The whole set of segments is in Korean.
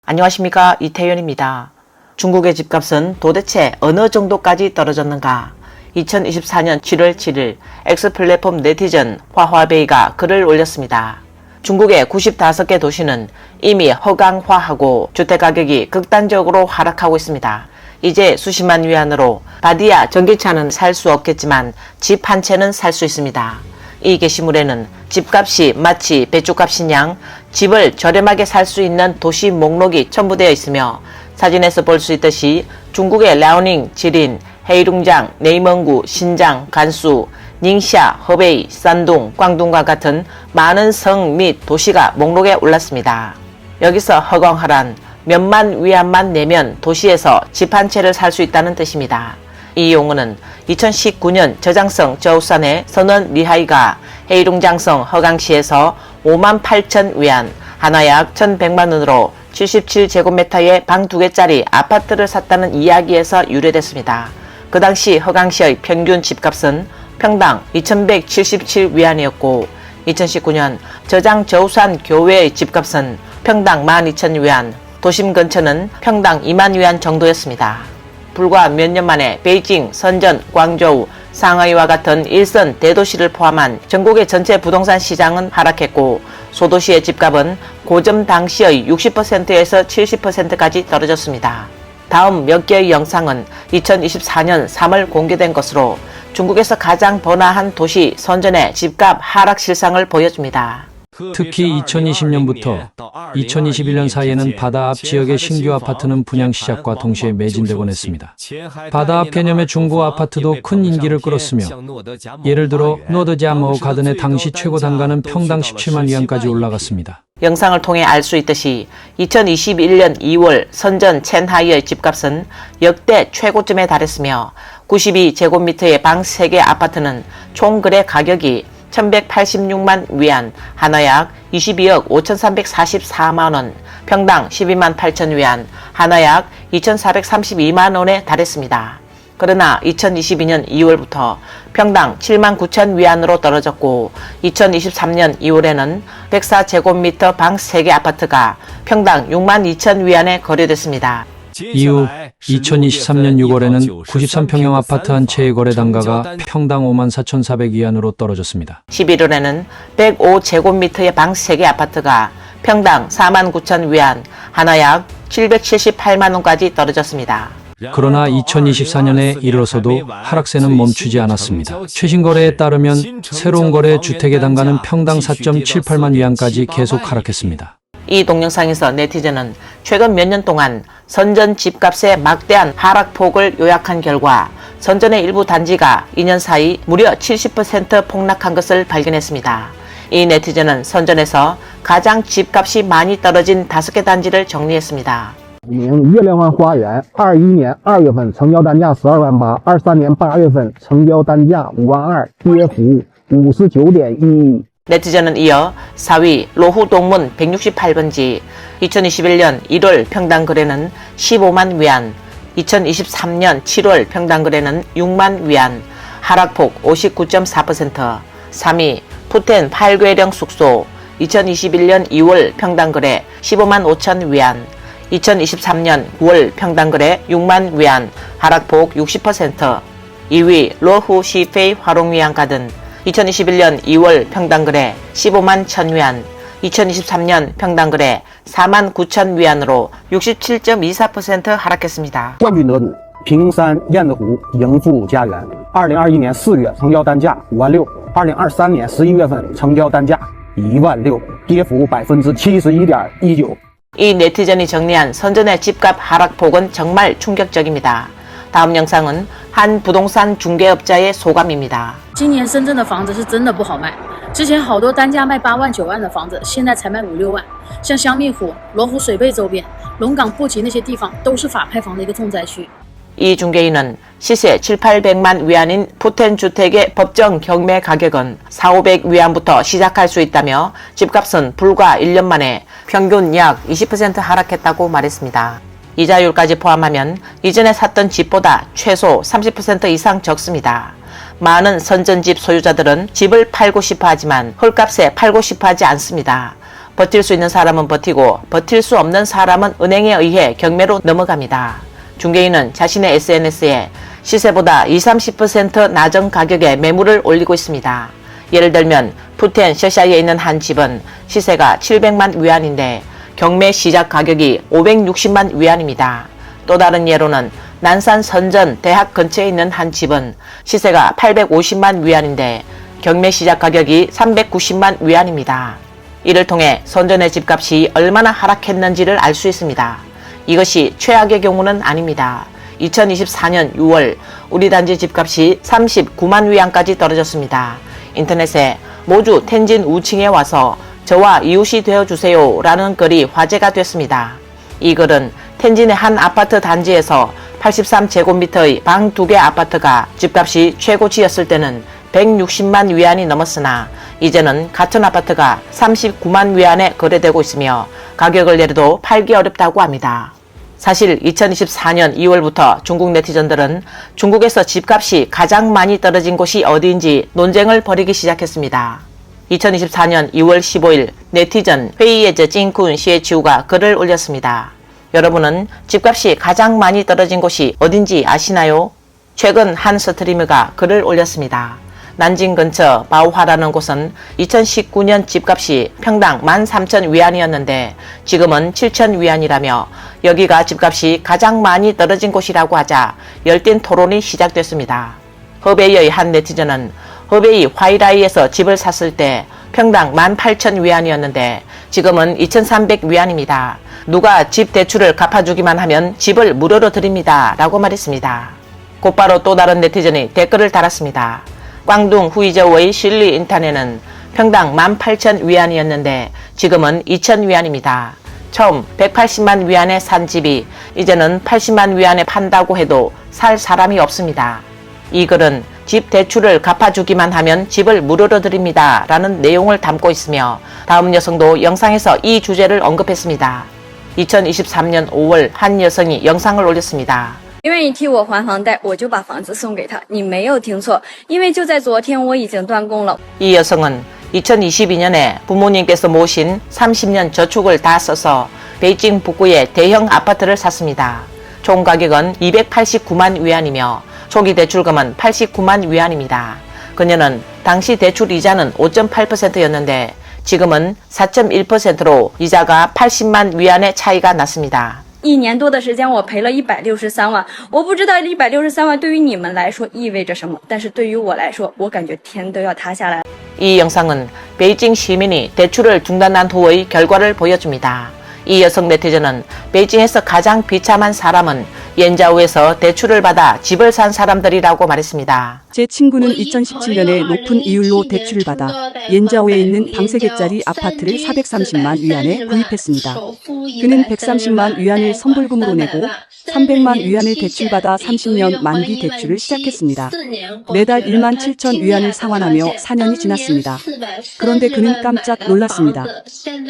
안녕하십니까, 이태현입니다. 중국의 집값은 도대체 어느 정도까지 떨어졌는가? 2024년 7월 7일 X 플랫폼 네티즌 화화베이가 글을 올렸습니다. 중국의 95개 도시는 이미 허강화하고 주택가격이 극단적으로 하락하고 있습니다. 이제 수십만 위안으로 바디야 전기차는 살 수 없겠지만 집 한 채는 살 수 있습니다. 이 게시물에는 집값이 마치 배추값인 양 집을 저렴하게 살 수 있는 도시 목록이 첨부되어 있으며 사진에서 볼 수 있듯이 중국의 랴오닝, 지린, 헤이룽장, 네이멍구, 신장, 간수, 닝샤, 허베이, 산둥, 광둥과 같은 많은 성 및 도시가 목록에 올랐습니다. 여기서 허강화란 몇만 위안만 내면 도시에서 집 한 채를 살 수 있다는 뜻입니다. 이 용어는 2019년 저장성 저우산의 선원 리하이가 헤이룽장성 허강시에서 58,000 위안, 하나 약 1,100만 원으로 77제곱미터의 방 2개짜리 아파트를 샀다는 이야기에서 유래됐습니다. 그 당시 허강시의 평균 집값은 평당 2,177 위안이었고 2019년 저장 저우산 교외의 집값은 평당 12,000 위안, 도심 근처는 평당 2만 위안 정도였습니다. 불과 몇 년 만에 베이징, 선전, 광저우, 상하이와 같은 일선 대도시를 포함한 전국의 전체 부동산 시장은 하락했고 소도시의 집값은 고점 당시의 60%에서 70%까지 떨어졌습니다. 다음 몇 개의 영상은 2024년 3월 공개된 것으로 중국에서 가장 번화한 도시 선전의 집값 하락 실상을 보여줍니다. 특히 2020년부터 2021년 사이에는 바다 앞 지역의 신규 아파트는 분양 시작과 동시에 매진되곤 했습니다. 바다 앞 개념의 중고 아파트도 큰 인기를 끌었으며 예를 들어 노드자머우 가든의 당시 최고 단가는 평당 17만 위안까지 올라갔습니다. 영상을 통해 알 수 있듯이 2021년 2월 선전 첸하이의 집값은 역대 최고점에 달했으며 92제곱미터의 방 3개 아파트는 총 거래 가격이 1,186만 위안, 하나 약 22억 5,344만원, 평당 12만 8천 위안, 하나 약 2,432만원에 달했습니다. 그러나 2022년 2월부터 평당 7만 9천 위안으로 떨어졌고 2023년 2월에는 104제곱미터 방 3개 아파트가 평당 6만 2천 위안에 거래됐습니다. 이후 2023년 6월에는 93평형 아파트 한 채의 거래 단가가 평당 5만 4,400 위안으로 떨어졌습니다. 11월에는 105제곱미터의 방 3개 아파트가 평당 4만 9천 위안, 하나 약 778만원까지 떨어졌습니다. 그러나 2024년에 이르러서도 하락세는 멈추지 않았습니다. 최신 거래에 따르면 새로운 거래 주택의 단가는 평당 4.78만 위안까지 계속 하락했습니다. 이 동영상에서 네티즌은 최근 몇 년 동안 선전 집값의 막대한 하락폭을 요약한 결과 선전의 일부 단지가 2년 사이 무려 70% 폭락한 것을 발견했습니다. 이 네티즌은 선전에서 가장 집값이 많이 떨어진 5개 단지를 정리했습니다. 月亮湾花园21年2月份成交单价12万8 23年8月份成交单价5万2跌幅 59.12%。 네티즌은 이어 4위 로후동문 168번지 2021년 1월 평당 거래는 15만 위안, 2023년 7월 평당 거래는 6만 위안, 하락폭 59.4%. 3위 푸텐 8괴령 숙소 2021년 2월 평당 거래 15만 5천 위안, 2023년 9월 평당 거래 6만 위안, 하락폭 60%. 2위 로후 시페이 화롱위안 가든 2021년 2월 평당 거래 15만 1천 위안, 2023년 평당 거래 4만 9천 위안으로 67.24% 하락했습니다. 冠军得主平山燕子湖迎富鲁家园2021年4月成交单价5万6 2023年11月份成交单价1万6跌幅 71.19%。 이 네티즌이 정리한 선전의 집값 하락폭은 정말 충격적입니다. 다음 영상은 한 부동산 중개업자의 소감입니다. 今年深圳的房子是真的不好卖，之前好多单价卖8万9万的房子，现在才卖5、6万。像香蜜湖、罗湖水贝周边、龙岗、布吉那些地方都是法拍房的一个重灾区。 이 중개인은 시세 7, 800만 위안인 푸텐 주택의 법정 경매 가격은 4, 500 위안부터 시작할 수 있다며 집값은 불과 1년 만에 평균 약 20% 하락했다고 말했습니다. 이자율까지 포함하면 이전에 샀던 집보다 최소 30% 이상 적습니다. 많은 선전집 소유자들은 집을 팔고 싶어 하지만 헐값에 팔고 싶어 하지 않습니다. 버틸 수 있는 사람은 버티고 버틸 수 없는 사람은 은행에 의해 경매로 넘어갑니다. 중개인은 자신의 SNS에 시세보다 20-30% 낮은 가격에 매물을 올리고 있습니다. 예를 들면 푸텐 셔샤이에 있는 한 집은 시세가 700만 위안인데 경매 시작 가격이 560만 위안입니다. 또 다른 예로는 난산 선전 대학 근처에 있는 한 집은 시세가 850만 위안인데 경매 시작 가격이 390만 위안입니다. 이를 통해 선전의 집값이 얼마나 하락했는지를 알 수 있습니다. 이것이 최악의 경우는 아닙니다. 2024년 6월 우리 단지 집값이 39만 위안까지 떨어졌습니다. 인터넷에 모주 텐진 우층에 와서 저와 이웃이 되어주세요 라는 글이 화제가 됐습니다. 이 글은 텐진의 한 아파트 단지에서 83제곱미터의 방 2개 아파트가 집값이 최고치였을 때는 160만 위안이 넘었으나 이제는 같은 아파트가 39만 위안에 거래되고 있으며 가격을 내려도 팔기 어렵다고 합니다. 사실 2024년 2월부터 중국 네티즌들은 중국에서 집값이 가장 많이 떨어진 곳이 어디인지 논쟁을 벌이기 시작했습니다. 2024년 2월 15일 네티즌 회의에저 찡쿤 시에치우가 글을 올렸습니다. 여러분은 집값이 가장 많이 떨어진 곳이 어딘지 아시나요? 최근 한 스트리머가 글을 올렸습니다. 난징 근처 바오화라는 곳은 2019년 집값이 평당 13,000 위안이었는데 지금은 7,000 위안이라며 여기가 집값이 가장 많이 떨어진 곳이라고 하자 열띤 토론이 시작됐습니다. 허베이의 한 네티즌은 허베이 화이라이에서 집을 샀을 때 평당 18,000 위안이었는데 지금은 2,300 위안입니다. 누가 집 대출을 갚아주기만 하면 집을 무료로 드립니다. 라고 말했습니다. 곧바로 또 다른 네티즌이 댓글을 달았습니다. 광둥 후이저우의 실리 인탄에는 평당 18,000 위안이었는데 지금은 2,000 위안입니다. 처음 180만 위안에 산 집이 이제는 80만 위안에 판다고 해도 살 사람이 없습니다. 이 글은 집 대출을 갚아주기만 하면 집을 무료로 드립니다. 라는 내용을 담고 있으며 다음 여성도 영상에서 이 주제를 언급했습니다. 2023년 5월 한 여성이 영상을 올렸습니다. 愿意替我还房贷，我就把房子送给他。你没有听错，因为就在昨天我已经断供了。 이 여성은 2022년에 부모님께서 모신 30년 저축을 다 써서 베이징 북구의 대형 아파트를 샀습니다. 총 가격은 289만 위안이며 초기 대출금은 89만 위안입니다. 그녀는 당시 대출 이자는 5.8%였는데 지금은 4.1%로 이자가 80만 위안의 차이가 났습니다. 1年多的时间，我赔了163万。我不知道163万对于你们来说意味着什么，但是对于我来说，我感觉天都要塌下来了。 이 영상은 베이징 시민이 대출을 중단한 후의 결과를 보여줍니다. 이 여성 네티즌은 베이징에서 가장 비참한 사람은 옌자오에서 대출을 받아 집을 산 사람들이라고 말했습니다. 제 친구는 2017년에 높은 이율로 대출을 받아 옌자오에 있는 방 3개짜리 아파트를 430만 위안에 구입했습니다. 그는 130만 위안을 선불금으로 내고 300만 위안을 대출받아 30년 만기 대출을 시작했습니다. 매달 1만 7천 위안을 상환하며 4년이 지났습니다. 그런데 그는 깜짝 놀랐습니다.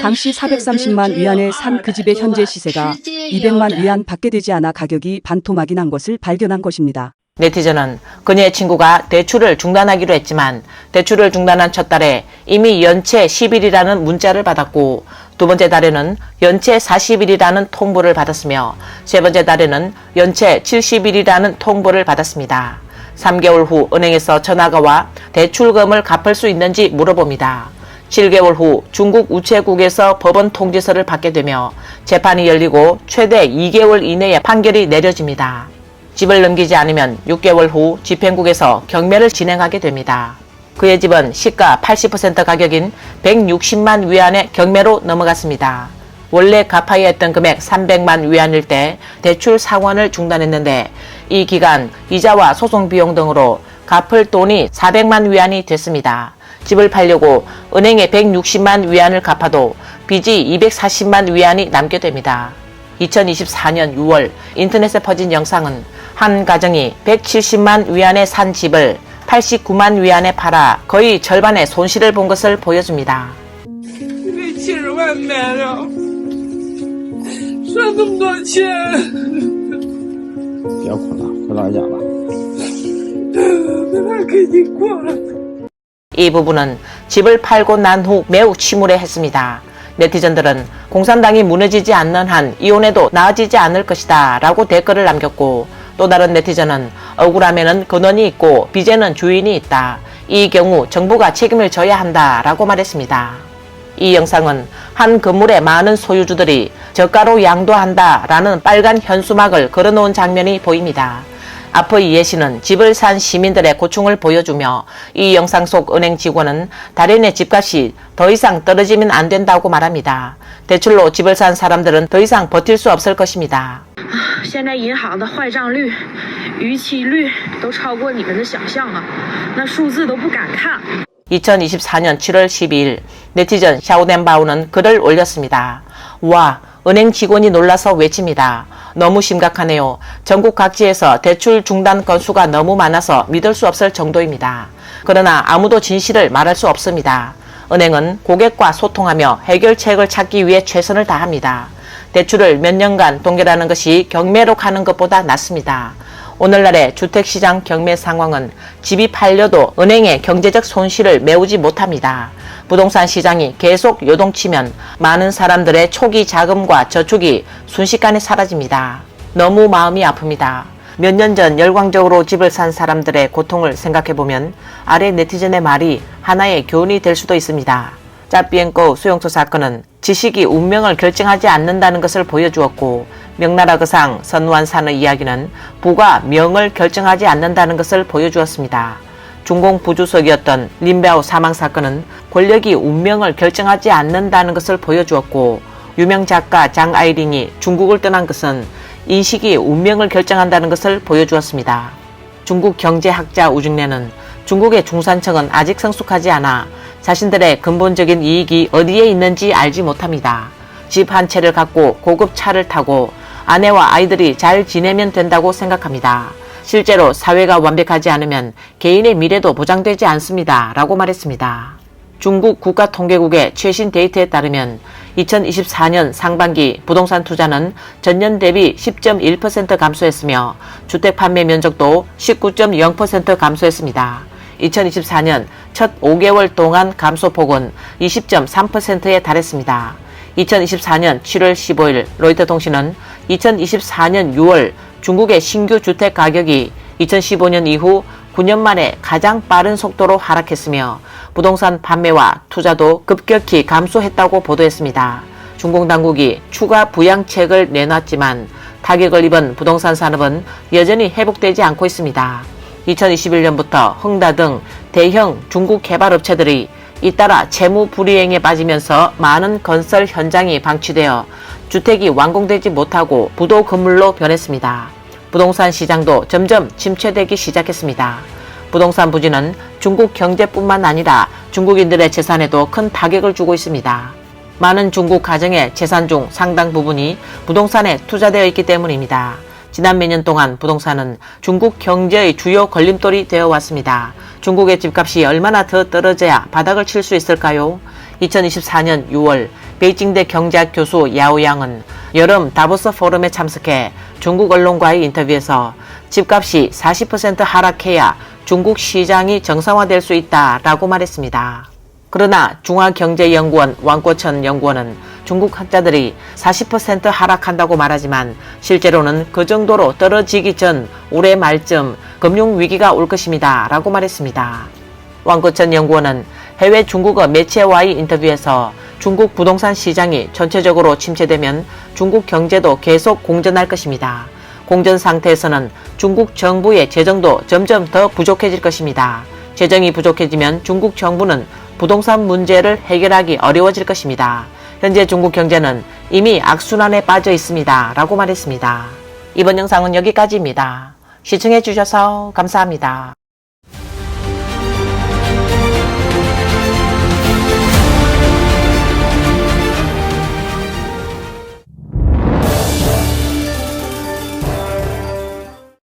당시 430만 위안에 산 그 집의 현재 시세가 200만 위안 밖에 되지 않아 가격이 반토막이 난 것을 발견한 것입니다. 네티즌은 그녀의 친구가 대출을 중단하기로 했지만 대출을 중단한 첫 달에 이미 연체 10일이라는 문자를 받았고 두 번째 달에는 연체 40일이라는 통보를 받았으며 세 번째 달에는 연체 70일이라는 통보를 받았습니다. 3개월 후 은행에서 전화가 와 대출금을 갚을 수 있는지 물어봅니다. 7개월 후 중국 우체국에서 법원 통지서를 받게 되며 재판이 열리고 최대 2개월 이내에 판결이 내려집니다. 집을 넘기지 않으면 6개월 후 집행국에서 경매를 진행하게 됩니다. 그의 집은 시가 80% 가격인 160만 위안의 경매로 넘어갔습니다. 원래 갚아야 했던 금액 300만 위안일 때 대출 상환을 중단했는데 이 기간 이자와 소송 비용 등으로 갚을 돈이 400만 위안이 됐습니다. 집을 팔려고 은행에 160만 위안을 갚아도 빚이 240만 위안이 남게 됩니다. 2024년 6월 인터넷에 퍼진 영상은 한 가정이 170만 위안에 산 집을 89만 위안에 팔아 거의 절반의 손실을 본 것을 보여줍니다. 70万买了，赚这么多钱，别哭了，回老家吧。没法给你过了。 이 부부는 집을 팔고 난 후 매우 침울해했습니다. 네티즌들은 공산당이 무너지지 않는 한 이혼해도 나아지지 않을 것이다 라고 댓글을 남겼고, 또 다른 네티즌은 억울함에는 근원이 있고 빚에는 주인이 있다. 이 경우 정부가 책임을 져야 한다 라고 말했습니다. 이 영상은 한 건물의 많은 소유주들이 저가로 양도한다 라는 빨간 현수막을 걸어놓은 장면이 보입니다. 앞의 이해 씨는 집을 산 시민들의 고충을 보여주며 이 영상 속 은행 직원은 달인의 집값이 더 이상 떨어지면 안 된다고 말합니다. 대출로 집을 산 사람들은 더 이상 버틸 수 없을 것입니다. 现在银行的坏账率、逾期率都超过你们的想象啊，那数字都不敢看。 2024년 7월 12일 네티즌 샤오덴바오는 글을 올렸습니다. 와, 은행 직원이 놀라서 외칩니다. 너무 심각하네요. 전국 각지에서 대출 중단 건수가 너무 많아서 믿을 수 없을 정도입니다. 그러나 아무도 진실을 말할 수 없습니다. 은행은 고객과 소통하며 해결책을 찾기 위해 최선을 다합니다. 대출을 몇 년간 동결하는 것이 경매로 가는 것보다 낫습니다. 오늘날의 주택시장 경매 상황은 집이 팔려도 은행의 경제적 손실을 메우지 못합니다. 부동산 시장이 계속 요동치면 많은 사람들의 초기 자금과 저축이 순식간에 사라집니다. 너무 마음이 아픕니다. 몇 년 전 열광적으로 집을 산 사람들의 고통을 생각해보면 아래 네티즌의 말이 하나의 교훈이 될 수도 있습니다. 짜비엔코 수용소 사건은 지식이 운명을 결정하지 않는다는 것을 보여주었고, 명나라 거상 선완산의 이야기는 부가 명을 결정하지 않는다는 것을 보여주었습니다. 중공 부주석이었던 린베오 사망 사건은 권력이 운명을 결정하지 않는다는 것을 보여주었고, 유명 작가 장아이링이 중국을 떠난 것은 인식이 운명을 결정한다는 것을 보여주었습니다. 중국 경제학자 우중래는 중국의 중산층은 아직 성숙하지 않아 자신들의 근본적인 이익이 어디에 있는지 알지 못합니다. 집 한 채를 갖고 고급 차를 타고 아내와 아이들이 잘 지내면 된다고 생각합니다. 실제로 사회가 완벽하지 않으면 개인의 미래도 보장되지 않습니다. 라고 말했습니다. 중국 국가통계국의 최신 데이터에 따르면 2024년 상반기 부동산 투자는 전년 대비 10.1% 감소했으며 주택 판매 면적도 19.0% 감소했습니다. 2024년 첫 5개월 동안 감소폭은 20.3%에 달했습니다. 2024년 7월 15일 로이터 통신은 2024년 6월 중국의 신규 주택 가격이 2015년 이후 9년 만에 가장 빠른 속도로 하락했으며 부동산 판매와 투자도 급격히 감소했다고 보도했습니다. 중국 당국이 추가 부양책을 내놨지만 타격을 입은 부동산 산업은 여전히 회복되지 않고 있습니다. 2021년부터 흥다 등 대형 중국 개발업체들이 잇따라 채무 불이행에 빠지면서 많은 건설 현장이 방치되어 주택이 완공되지 못하고 부도 건물로 변했습니다. 부동산 시장도 점점 침체되기 시작했습니다. 부동산 부진은 중국 경제뿐만 아니라 중국인들의 재산에도 큰 타격을 주고 있습니다. 많은 중국 가정의 재산 중 상당 부분이 부동산에 투자되어 있기 때문입니다. 지난 몇 년 동안 부동산은 중국 경제의 주요 걸림돌이 되어 왔습니다. 중국의 집값이 얼마나 더 떨어져야 바닥을 칠 수 있을까요? 2024년 6월 베이징대 경제학 교수 야오양은 여름 다보스 포럼에 참석해 중국 언론과의 인터뷰에서 집값이 40% 하락해야 중국 시장이 정상화될 수 있다라고 말했습니다. 그러나 중앙경제연구원 왕꼬천 연구원은 중국 학자들이 40% 하락한다고 말하지만 실제로는 그 정도로 떨어지기 전 올해 말쯤 금융위기가 올 것입니다. 라고 말했습니다. 왕꼬천 연구원은 해외 중국어 매체와의 인터뷰에서 중국 부동산 시장이 전체적으로 침체되면 중국 경제도 계속 공전할 것입니다. 공전 상태에서는 중국 정부의 재정도 점점 더 부족해질 것입니다. 재정이 부족해지면 중국 정부는 부동산 문제를 해결하기 어려워질 것입니다. 현재 중국 경제는 이미 악순환에 빠져 있습니다. 라고 말했습니다. 이번 영상은 여기까지입니다. 시청해 주셔서 감사합니다.